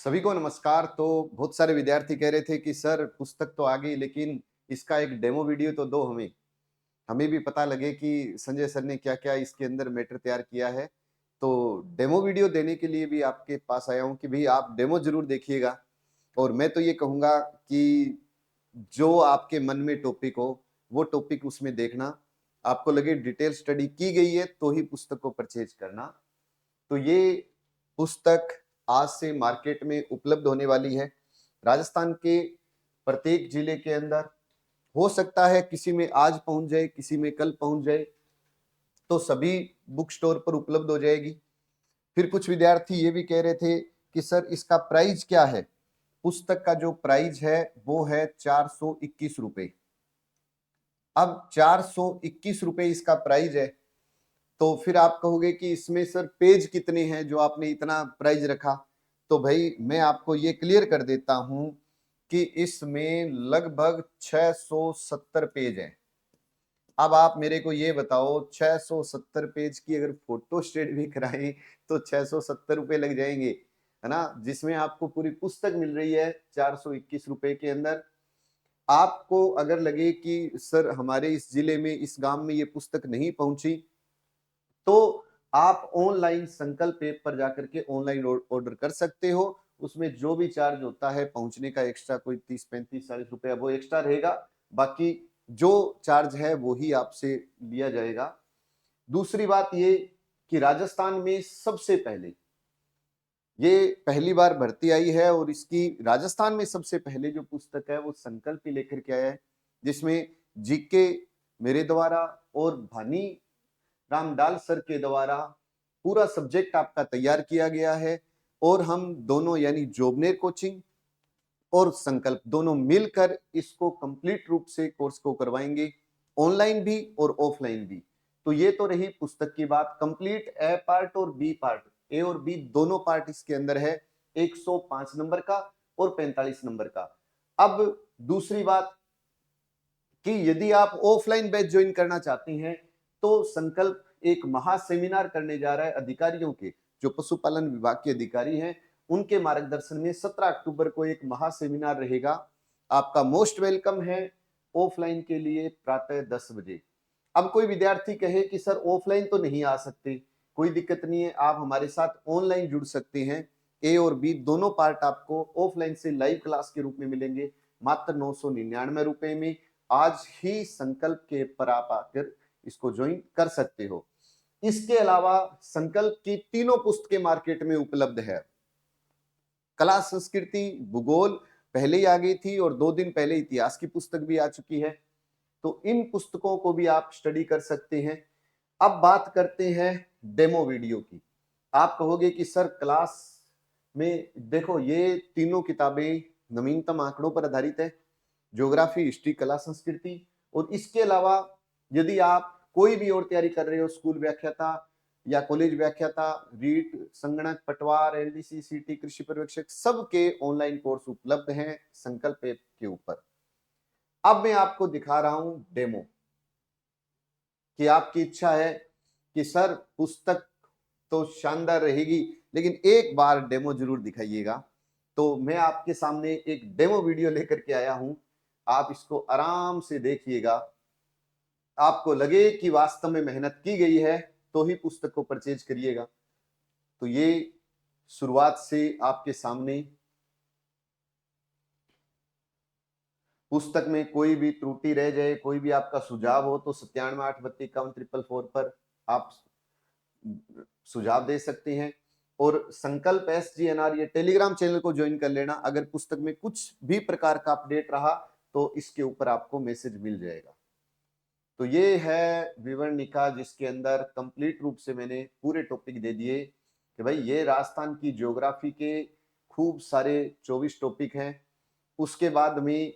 सभी को नमस्कार। तो बहुत सारे विद्यार्थी कह रहे थे कि सर पुस्तक तो आ गई लेकिन इसका एक डेमो वीडियो तो दो हमें। हमें भी पता लगे कि संजय सर ने क्या-क्या इसके अंदर मैटर तैयार किया है। तो डेमो वीडियो देने के लिए भी आपके पास आया हूँ कि भई आप डेमो ज़रूर देखिएगा। और मैं तो ये कहूँगा कि जो आपके मन में टॉपिक हो, वो टॉपिक उसमें देखना। आपको लगे डिटेल स्टडी की गई है तो ही पुस्तक को परचेज़ करना। तो ये पुस्तक आज से मार्केट में उपलब्ध होने वाली है। राजस्थान के प्रत्येक जिले के अंदर हो सकता है किसी में आज पहुंच जाए, किसी में कल पहुंच जाए, तो सभी बुक स्टोर पर उपलब्ध हो जाएगी। फिर कुछ विद्यार्थी ये भी कह रहे थे कि सर इसका प्राइस क्या है? पुस्तक का जो प्राइस है वो है 421 रुपए। अब 421 रुपए इसका प्राइस है, तो फिर आप कहोगे कि इसमें सर पेज कितने हैं जो आपने इतना प्राइस रखा? तो भाई मैं आपको ये क्लियर कर देता हूं कि इसमें लगभग 670 पेज हैं। अब आप मेरे को ये बताओ 670 पेज की अगर फोटो स्टेट भी कराएं तो 670 रुपए लग जाएंगे, है ना? जिसमें आपको पूरी पुस्तक मिल रही है 421 रुपए के अंदर। आपको अगर लगे कि सर हमारे इस जिले में, इस गांव में ये पुस्तक नहीं पहुंची, तो आप ऑनलाइन संकल्प ऐप पर जाकर के ऑनलाइन ऑर्डर कर सकते हो। उसमें जो भी चार्ज होता है पहुंचने का एक्स्ट्रा, कोई 30 35 40 रुपया वो एक्स्ट्रा रहेगा। बाकी जो चार्ज है वो ही आपसे लिया जाएगा। दूसरी बात ये कि राजस्थान में सबसे पहले ये पहली बार भर्ती आई है और इसकी राजस्थान में सबसे पहले जो पुस्तक है वो संकल्प ही लेकर के आया है, जिसमें जीके मेरे द्वारा और भानी रामडाल सर के द्वारा पूरा सब्जेक्ट आपका तैयार किया गया है। और हम दोनों यानी जोबनेर कोचिंग और संकल्प दोनों मिलकर इसको कंप्लीट रूप से कोर्स को करवाएंगे, ऑनलाइन भी और ऑफलाइन भी। तो ये तो रही पुस्तक की बात। कंप्लीट ए पार्ट और बी पार्ट, ए और बी दोनों पार्ट इसके अंदर है, 105 नंबर का और 45 नंबर का। अब दूसरी बात कि यदि आप ऑफलाइन बैच ज्वाइन करना चाहते हैं तो संकल्प एक महा सेमिनार करने जा रहा है अधिकारियों के, जो पशुपालन विभाग के अधिकारी हैं उनके मार्गदर्शन में 17 अक्टूबर को एक महा सेमिनार रहेगा। आपका मोस्ट वेलकम है ऑफलाइन के लिए प्रातः 10 बजे। अब कोई विद्यार्थी कहे कि सर ऑफलाइन तो नहीं आ सकते, कोई दिक्कत नहीं है, आप हमारे साथ ऑनलाइन जुड़ सकते हैं। ए और बी दोनों पार्ट आपको ऑफलाइन से लाइव क्लास के रूप में मिलेंगे मात्र 999 रुपए में। आज ही संकल्प के पर आप आकर इसको ज्वाइन कर सकते हो। इसके अलावा संकल्प की तीनों पुस्तकें मार्केट में उपलब्ध है। कला संस्कृति भूगोल पहले ही आ गई थी और 2 दिन पहले इतिहास की पुस्तक भी आ चुकी है। तो इन पुस्तकों को भी आप स्टडी कर सकते हैं। अब बात करते हैं डेमो वीडियो की। आप कहोगे कि सर क्लास में देखो ये तीनों किताबें नवीनतम आंकड़ों पर आधारित है, ज्योग्राफी, हिस्ट्री, कला, संस्कृति। और इसके अलावा यदि आप कोई भी और तैयारी कर रहे हो, स्कूल व्याख्याता या कॉलेज व्याख्याता, रीट, संगणक, पटवार, एलडीसी, सीटी, कृषि पर्यवेक्षक, सबके ऑनलाइन कोर्स उपलब्ध हैं संकल्प ऐप के ऊपर। अब मैं आपको दिखा रहा हूं डेमो, कि आपकी इच्छा है कि सर पुस्तक तो शानदार रहेगी लेकिन एक बार डेमो जरूर दिखाइएगा। तो मैं आपके सामने एक डेमो वीडियो लेकर के आया हूं, आप इसको आराम से देखिएगा। आपको लगे कि वास्तव में मेहनत की गई है तो ही पुस्तक को परचेज करिएगा। तो ये शुरुआत से आपके सामने पुस्तक में कोई भी त्रुटि रह जाए, कोई भी आपका सुझाव हो तो 97 8 32 51 444 पर आप सुझाव दे सकते हैं। और संकल्प SGNR ये टेलीग्राम चैनल को ज्वाइन कर लेना। अगर पुस्तक में कुछ भी प्रकार का अपडेट रहा तो इसके ऊपर आपको मैसेज मिल जाएगा। तो ये है विवरणिका, जिसके अंदर कंप्लीट रूप से मैंने पूरे टॉपिक दे दिए कि भाई ये राजस्थान की ज्योग्राफी के खूब सारे 24 टॉपिक हैं। उसके बाद में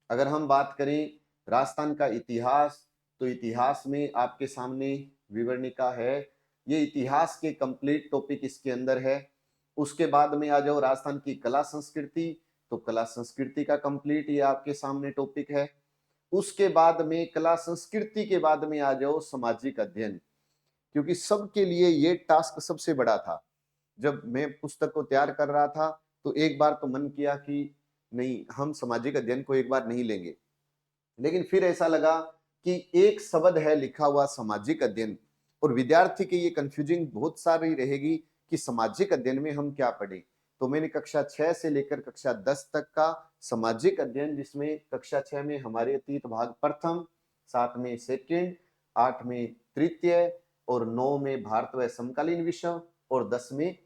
अगर हम बात करें राजस्थान का इतिहास, तो इतिहास में आपके सामने विवरणिका है। ये इतिहास के कंप्लीट टॉपिक इसके अंदर है। उसके बाद में आ जाओ राजस्थान की कला संस्कृति, तो कला संस्कृति का कंप्लीट ये आपके सामने टॉपिक है। उसके बाद में कला संस्कृति के बाद में आ जाओ सामाजिक अध्ययन, क्योंकि सबके लिए ये टास्क सबसे बड़ा था। जब मैं पुस्तक को तैयार कर रहा था तो एक बार तो मन किया कि नहीं, हम सामाजिक अध्ययन को एक बार नहीं लेंगे, लेकिन फिर ऐसा लगा कि एक शब्द है लिखा हुआ सामाजिक अध्ययन, और विद्यार्थी के ये कंफ्यूजिंग बहुत सारी रहेगी कि सामाजिक अध्ययन में हम क्या पढ़े। तो मैंने कक्षा 6 से लेकर कक्षा 10 तक का सामाजिक अध्ययन, जिसमें कक्षा 6 में हमारे अतीत भाग प्रथम, 7 में सेकंड, 8 में तृतीय और 9 में भारत व समकालीन विषय और 10 में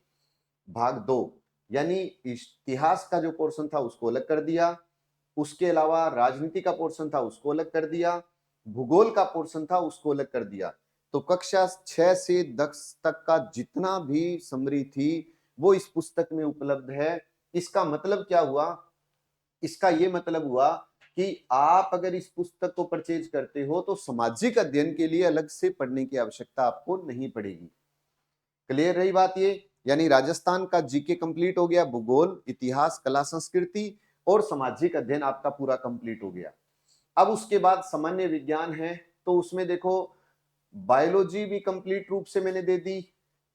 भाग 2 यानी इतिहास का जो पोर्शन था उसको अलग कर दिया। उसके अलावा राजनीति का पोर्शन था उसको अलग कर दिया, भूगोल का पोर्शन था उसको अलग कर दिया। तो कक्षा 6 से 10 तक का जितना भी समरी थी वो इस पुस्तक में उपलब्ध है। इसका मतलब क्या हुआ? इसका ये मतलब हुआ कि आप अगर इस पुस्तक को परचेज करते हो तो सामाजिक अध्ययन के लिए अलग से पढ़ने की आवश्यकता आपको नहीं पड़ेगी। क्लियर रही बात ये? यानी राजस्थान का जीके कंप्लीट हो गया, भूगोल, इतिहास, कला संस्कृति और सामाजिक अध्ययन आपका पूरा कंप्लीट हो गया। अब उसके बाद सामान्य विज्ञान है, तो उसमें देखो बायोलॉजी भी कंप्लीट रूप से मैंने दे दी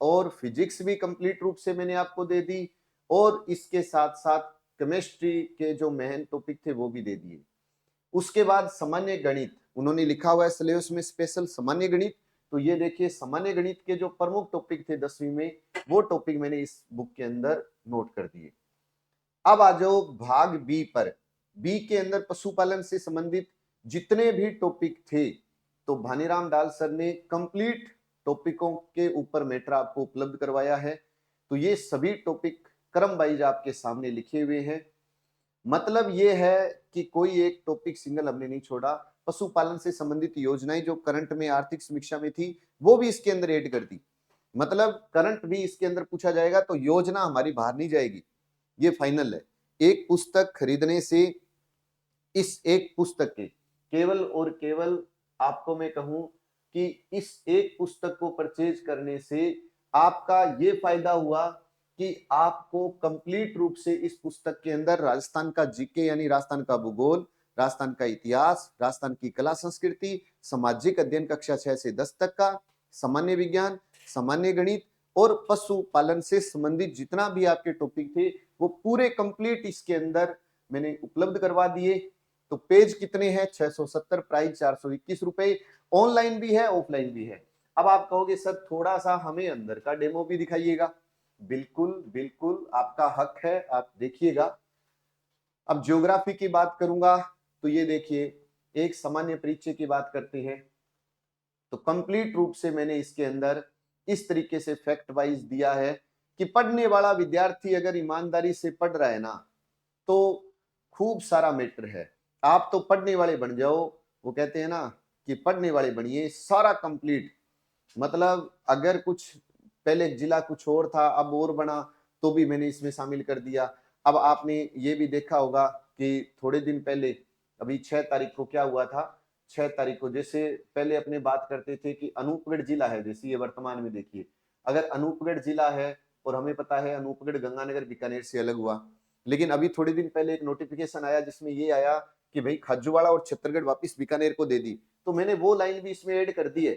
और फिजिक्स भी कंप्लीट रूप से मैंने आपको दे दी, और इसके साथ साथ केमिस्ट्री के जो मेन टॉपिक थे वो भी दे दिए। उसके बाद सामान्य गणित उन्होंने लिखा हुआ है सिलेबस में स्पेशल सामान्य गणित। तो ये देखिए सामान्य गणित के जो प्रमुख टॉपिक थे 10वीं में, वो टॉपिक मैंने इस बुक के अंदर नोट कर दिए। अब आ जाओ भाग बी पर। बी के अंदर पशुपालन से संबंधित जितने भी टॉपिक थे, तो भानीराम डाल सर ने कंप्लीट टॉपिकों के ऊपर मैटर आपको उपलब्ध करवाया है। तो ये सभी टॉपिक क्रम वाइज आपके सामने लिखे हुए हैं। मतलब ये है कि कोई एक टॉपिक सिंगल हमने नहीं छोड़ा। पशुपालन से संबंधित योजनाएं जो करंट में आर्थिक समीक्षा में थी वो भी इसके अंदर ऐड कर दी। मतलब करंट भी इसके अंदर पूछा जाएगा तो योजना हमारी बाहर नहीं जाएगी, ये फाइनल है। एक पुस्तक खरीदने से, इस एक पुस्तक के केवल और केवल आपको मैं कहूं कि इस एक पुस्तक को परचेज करने से आपका ये फायदा हुआ कि आपको कंप्लीट रूप से इस पुस्तक के अंदर राजस्थान का जीके यानी राजस्थान का भूगोल, राजस्थान का इतिहास, राजस्थान की कला संस्कृति, सामाजिक अध्ययन कक्षा 6 से 10 तक का, सामान्य विज्ञान, सामान्य गणित और पशुपालन से संबंधित जितना भी आपके टॉपिक थे वो पूरे कंप्लीट इसके अंदर मैंने उपलब्ध करवा दिए। तो पेज कितने हैं? 670, प्राइस 421 रुपए। ऑनलाइन भी है, ऑफलाइन भी है। अब आप कहोगे सर थोड़ा सा हमें अंदर का डेमो भी दिखाइएगा। बिल्कुल बिल्कुल आपका हक है, आप देखिएगा। अब ज्योग्राफी की बात करूंगा तो ये देखिए, एक सामान्य परिचय की बात करते हैं तो कंप्लीट रूप से मैंने इसके अंदर इस तरीके से फैक्ट वाइज दिया है कि पढ़ने वाला विद्यार्थी अगर ईमानदारी से पढ़ रहा है ना तो खूब सारा मैटर है। आप तो पढ़ने वाले बन जाओ, वो कहते हैं ना कि पढ़ने वाले बनिए, सारा कंप्लीट। मतलब अगर कुछ पहले जिला कुछ और था अब और बना तो भी मैंने इसमें शामिल कर दिया। अब आपने ये भी देखा होगा कि थोड़े दिन पहले, अभी 6 तारीख को क्या हुआ था, 6 तारीख को जैसे पहले अपने बात करते थे कि अनूपगढ़ जिला है, जैसे ये वर्तमान में देखिए अगर अनूपगढ़ जिला है और हमें पता है अनूपगढ़ गंगानगर बीकानेर से अलग हुआ, लेकिन अभी थोड़े दिन पहले एक नोटिफिकेशन आया जिसमें ये आया कि भाई खाजूवाड़ा और छत्तीसगढ़ वापस बीकानेर को दे दी। तो मैंने वो लाइन भी इसमें ऐड कर दी है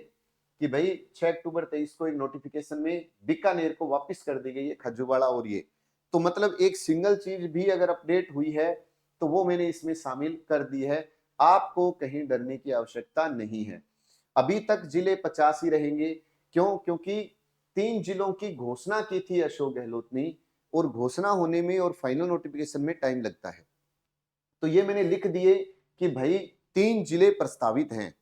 कि भाई 6 अक्टूबर 23 को एक नोटिफिकेशन में बीकानेर को वापस कर दी गई है खाजूवाड़ा। और ये तो मतलब एक सिंगल चीज भी अगर अपडेट हुई है तो वो मैंने इसमें शामिल कर दी है। आपको कहीं डरने की आवश्यकता नहीं है। अभी तक जिले 50 ही रहेंगे। क्यों? क्योंकि 3 जिलों की घोषणा की थी अशोक गहलोत ने, और घोषणा होने में और फाइनल नोटिफिकेशन में टाइम लगता है। तो ये मैंने लिख दिए कि भाई 3 जिले प्रस्तावित हैं।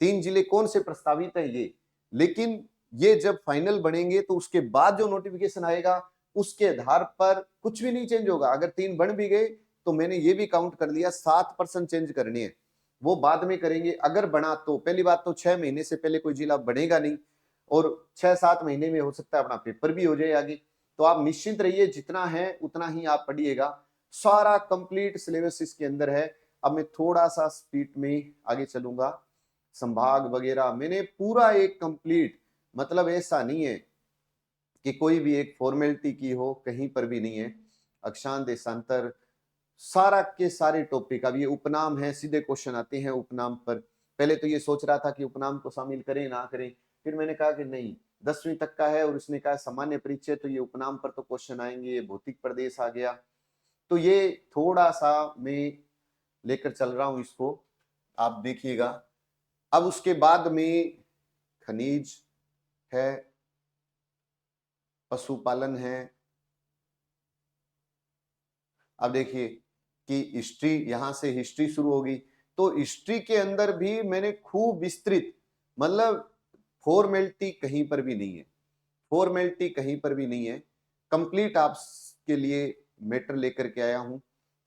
3 जिले कौन से प्रस्तावित है ये, लेकिन ये जब फाइनल बनेंगे तो उसके बाद जो नोटिफिकेशन आएगा उसके आधार पर कुछ भी नहीं चेंज होगा। अगर 3 बन भी गए तो मैंने ये भी काउंट कर लिया 7% चेंज करनी है, वो बाद में करेंगे। अगर बना तो पहली बात तो 6 महीने से पहले कोई जिला बनेगा नहीं, और 6-7 महीने में हो सकता है अपना पेपर भी हो जाए आगे। तो आप निश्चिंत रहिए, जितना है उतना ही आप पढ़िएगा। सारा कंप्लीट सिलेबस इसके अंदर है। अब मैं थोड़ा सा स्पीड में आगे चलूंगा। संभाग वगैरह मैंने पूरा एक कंप्लीट, मतलब ऐसा नहीं है कि कोई भी एक फॉर्मेलिटी की हो, कहीं पर भी नहीं है। अक्षांश देशांतर सारा के सारे टॉपिक। अब ये उपनाम है, सीधे क्वेश्चन आते हैं उपनाम पर। पहले तो ये सोच रहा था कि उपनाम को शामिल करें ना करें, फिर मैंने कहा कि नहीं, 10वीं तक का है और उसने कहा सामान्य परिचय, तो ये उपनाम पर तो क्वेश्चन आएंगे, ये भौतिक प्रदेश आ गया। तो ये थोड़ा सा मैं लेकर चल रहा हूं इसको, आप देखिएगा। अब उसके बाद में खनिज है, पशुपालन है। अब देखिए कि हिस्ट्री, यहां से हिस्ट्री शुरू होगी, तो हिस्ट्री के अंदर भी मैंने खूब विस्तृत, मतलब फॉर्मेलिटी कहीं पर भी नहीं है, फॉर्मेलिटी कहीं पर भी नहीं है, कंप्लीट आपके लिए मैटर लेकर के आया हूं।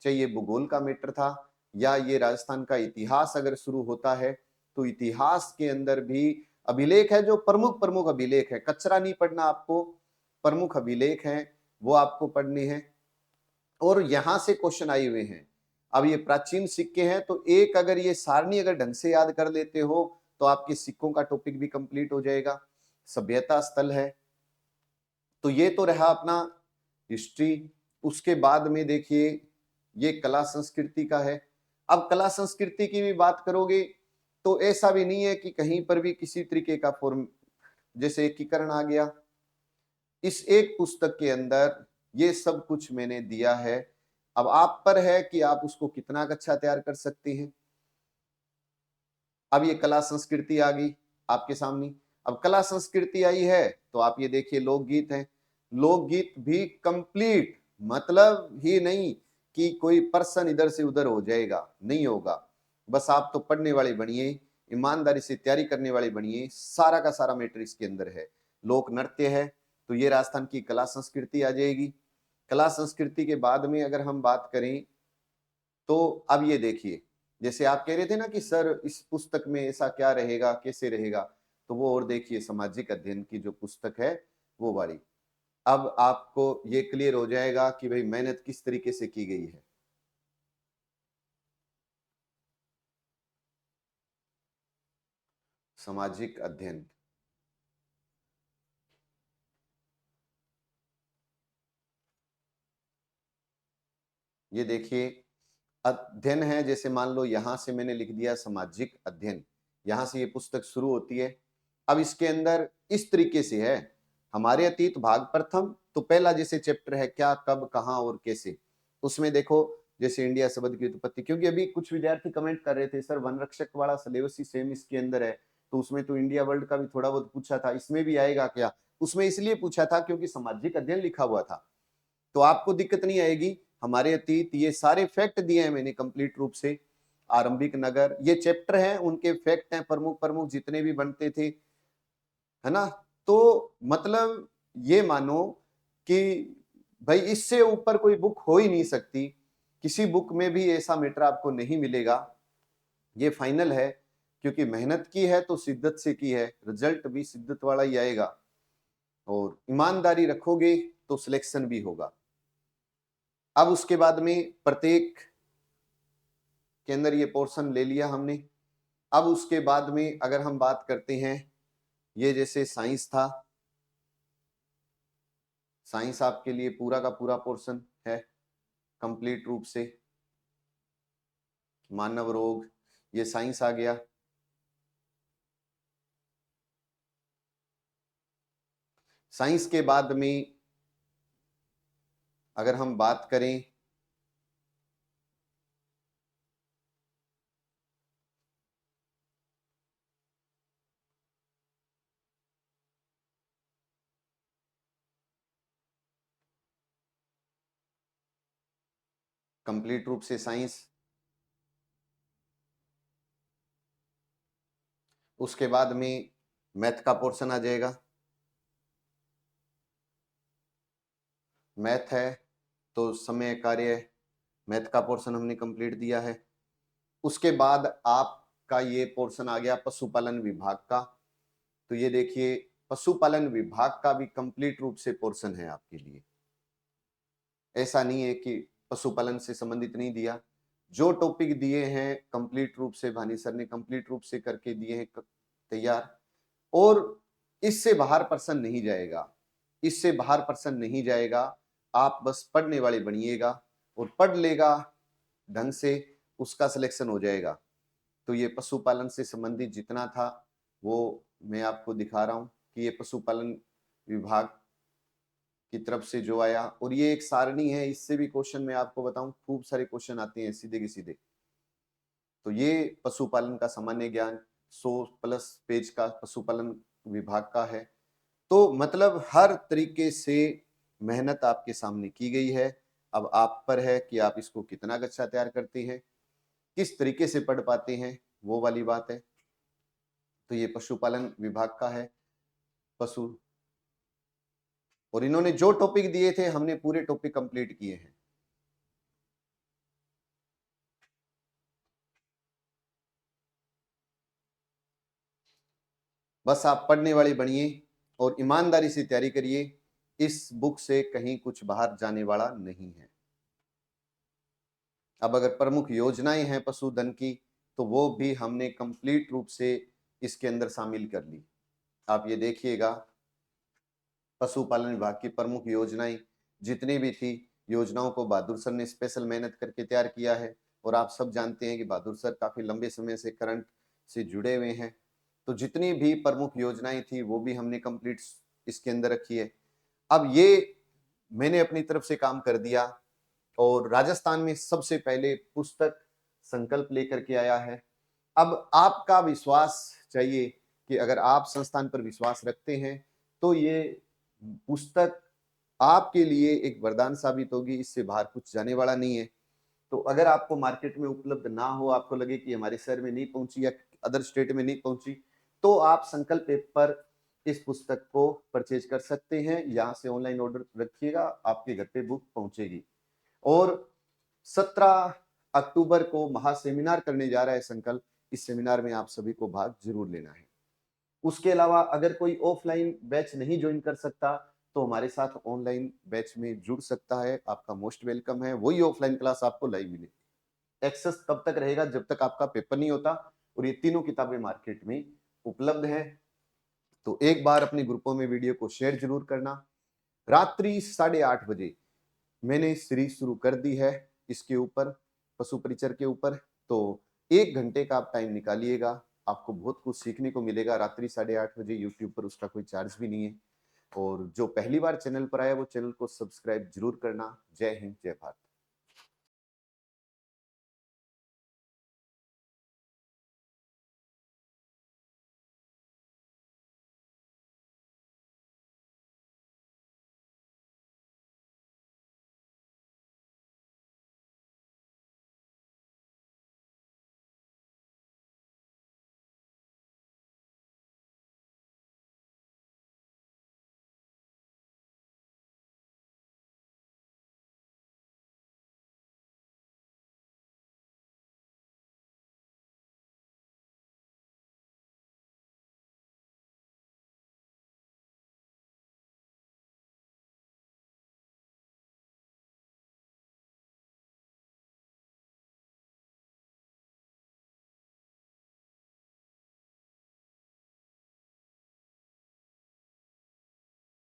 चाहे ये भूगोल का मैटर था या ये राजस्थान का इतिहास अगर शुरू होता है, तो इतिहास के अंदर भी अभिलेख है, जो प्रमुख प्रमुख अभिलेख है, कचरा नहीं पढ़ना आपको, प्रमुख अभिलेख हैं वो आपको पढ़ने हैं। और यहां से क्वेश्चन आए हुए हैं। अब ये प्राचीन सिक्के हैं, तो एक अगर ये सारणी अगर ढंग से याद कर लेते हो तो आपके सिक्कों का टॉपिक भी कंप्लीट हो जाएगा। सभ्यता स्थल है, तो ये तो रहा अपना हिस्ट्री। उसके बाद में देखिए ये कला संस्कृति का है। अब कला संस्कृति की भी बात करोगे तो ऐसा भी नहीं है कि कहीं पर भी किसी तरीके का फॉर्म, जैसे एकीकरण आ गया, इस एक पुस्तक के अंदर ये सब कुछ मैंने दिया है। अब आप पर है कि आप उसको कितना अच्छा तैयार कर सकते हैं। अब ये कला संस्कृति आ गई आपके सामने। अब कला संस्कृति आई है तो आप ये देखिए लोकगीत है। लोकगीत भी कंप्लीट, मतलब ही नहीं कि कोई पर्सन इधर से उधर हो जाएगा, नहीं होगा। बस आप तो पढ़ने वाले बनिए, ईमानदारी से तैयारी करने वाले बनिए, सारा का सारा मैटर इसके अंदर है। लोक नृत्य है, तो ये राजस्थान की कला संस्कृति आ जाएगी। कला संस्कृति के बाद में अगर हम बात करें तो अब ये देखिए, जैसे आप कह रहे थे ना कि सर इस पुस्तक में ऐसा क्या रहेगा, कैसे रहेगा, तो वो और देखिए सामाजिक अध्ययन की जो पुस्तक है वो वाली। अब आपको ये क्लियर हो जाएगा कि भाई मेहनत किस तरीके से की गई है। सामाजिक अध्ययन, ये देखिए अध्ययन है, जैसे मान लो यहां से मैंने लिख दिया सामाजिक अध्ययन, यहां से ये पुस्तक शुरू होती है। अब इसके अंदर इस तरीके से है, हमारे अतीत भाग प्रथम, तो पहला जैसे चैप्टर है क्या, कब, कहां और कैसे। उसमें देखो जैसे इंडिया शब्द की उत्पत्ति, क्योंकि अभी कुछ विद्यार्थी कमेंट कर रहे थे सर वन रक्षक वाला सिलेबस ही सेम इसके अंदर है, तो उसमें तो इंडिया वर्ल्ड का भी थोड़ा बहुत पूछा था, इसमें भी आएगा क्या। उसमें इसलिए पूछा था क्योंकि सामाजिक अध्ययन लिखा हुआ था, तो आपको दिक्कत नहीं आएगी। हमारे अतीत ये सारे फैक्ट दिए हैं मैंने कंप्लीट रूप से। आरंभिक नगर ये चैप्टर है, उनके फैक्ट हैं, प्रमुख प्रमुख जितने भी बनते थे, है ना। तो मतलब ये मानो कि भाई इससे ऊपर कोई बुक हो ही नहीं सकती, किसी बुक में भी ऐसा मैटर आपको नहीं मिलेगा। ये फाइनल है, क्योंकि मेहनत की है तो शिद्दत से की है, रिजल्ट भी शिद्दत वाला ही आएगा, और ईमानदारी रखोगे तो सिलेक्शन भी होगा। अब उसके बाद में प्रत्येक के अंदर ये पोर्शन ले लिया हमने। अब उसके बाद में अगर हम बात करते हैं, ये जैसे साइंस था, साइंस आपके लिए पूरा का पूरा पोर्शन है कंप्लीट रूप से। मानव रोग ये साइंस आ गया। साइंस के बाद में अगर हम बात करें कंप्लीट रूप से साइंस, उसके बाद में मैथ का पोर्शन आ जाएगा। मैथ है तो समय कार्य, मैथ का पोर्शन हमने कंप्लीट दिया है। उसके बाद आपका ये पोर्शन आ गया पशुपालन विभाग का, तो ये देखिए पशुपालन विभाग का भी कंप्लीट रूप से पोर्शन है आपके लिए। ऐसा नहीं है कि पशुपालन से संबंधित नहीं दिया, जो टॉपिक दिए हैं कंप्लीट रूप से भानी सर ने कंप्लीट रूप से करके दिए हैं तैयार। और इससे बाहर पर्सन नहीं जाएगा, इससे बाहर पर्सन नहीं जाएगा। आप बस पढ़ने वाले बनिएगा, और पढ़ लेगा ढंग से उसका सिलेक्शन हो जाएगा। तो ये पशुपालन से संबंधित जितना था वो मैं आपको दिखा रहा हूं। कि ये पशुपालन विभाग की तरफ से जो आया, और ये एक सारणी है, इससे भी क्वेश्चन मैं आपको बताऊं खूब सारे क्वेश्चन आते हैं सीधे के सीधे। तो ये पशुपालन का सामान्य ज्ञान 100 प्लस पेज का पशुपालन विभाग का है। तो मतलब हर तरीके से मेहनत आपके सामने की गई है। अब आप पर है कि आप इसको कितना अच्छा तैयार करते हैं, किस तरीके से पढ़ पाते हैं, वो वाली बात है। तो ये पशुपालन विभाग का है, पशु, और इन्होंने जो टॉपिक दिए थे हमने पूरे टॉपिक कंप्लीट किए हैं। बस आप पढ़ने वाले बनिए और ईमानदारी से तैयारी करिए। इस बुक से कहीं कुछ बाहर जाने वाला नहीं है। अब अगर प्रमुख योजनाएं हैं पशुधन की, तो वो भी हमने कंप्लीट रूप से इसके अंदर शामिल कर ली। आप ये देखिएगा, पशुपालन विभाग की प्रमुख योजनाएं जितनी भी थी, योजनाओं को बहादुर सर ने स्पेशल मेहनत करके तैयार किया है। और आप सब जानते हैं कि बहादुर सर काफी लंबे समय से करंट से जुड़े हुए हैं। तो जितनी भी प्रमुख योजनाएं थी वो भी हमने कंप्लीट इसके अंदर रखी है। अब ये मैंने अपनी तरफ से काम कर दिया, और राजस्थान में सबसे पहले पुस्तक संकल्प लेकर के आया है। अब आपका विश्वास चाहिए कि अगर आप संस्थान पर विश्वास रखते हैं तो ये पुस्तक आपके लिए एक वरदान साबित होगी, इससे बाहर कुछ जाने वाला नहीं है। तो अगर आपको मार्केट में उपलब्ध ना हो, आपको लगे कि हमारे शहर में नहीं पहुंची या अदर स्टेट में नहीं पहुंची, तो आप संकल्प ऐप पर इस पुस्तक को परचेज कर सकते हैं। यहाँ से ऑनलाइन ऑर्डर रखिएगा, आपके घर पे बुक पहुंचेगी। और 17 अक्टूबर को महासेमिनार करने जा रहा है संकल्प। इस सेमिनार में आप सभी को भाग जरूर लेना है। उसके अलावा अगर कोई ऑफलाइन बैच नहीं ज्वाइन कर सकता तो हमारे साथ ऑनलाइन बैच में जुड़ सकता है, आपका मोस्ट वेलकम है। वही ऑफलाइन क्लास आपको लाइव मिलेगी। एक्सेस तब तक रहेगा जब तक आपका पेपर नहीं होता, और ये तीनों किताबें मार्केट में उपलब्ध है। तो एक बार अपने ग्रुपों में वीडियो को शेयर जरूर करना। रात्रि 8:30 बजे मैंने सीरीज शुरू कर दी है इसके ऊपर, पशु परिचर के ऊपर। तो 1 घंटे का आप टाइम निकालिएगा, आपको बहुत कुछ सीखने को मिलेगा। रात्रि 8:30 बजे यूट्यूब पर, उसका कोई चार्ज भी नहीं है। और जो पहली बार चैनल पर आया वो चैनल को सब्सक्राइब जरूर करना। जय हिंद, जय भारत।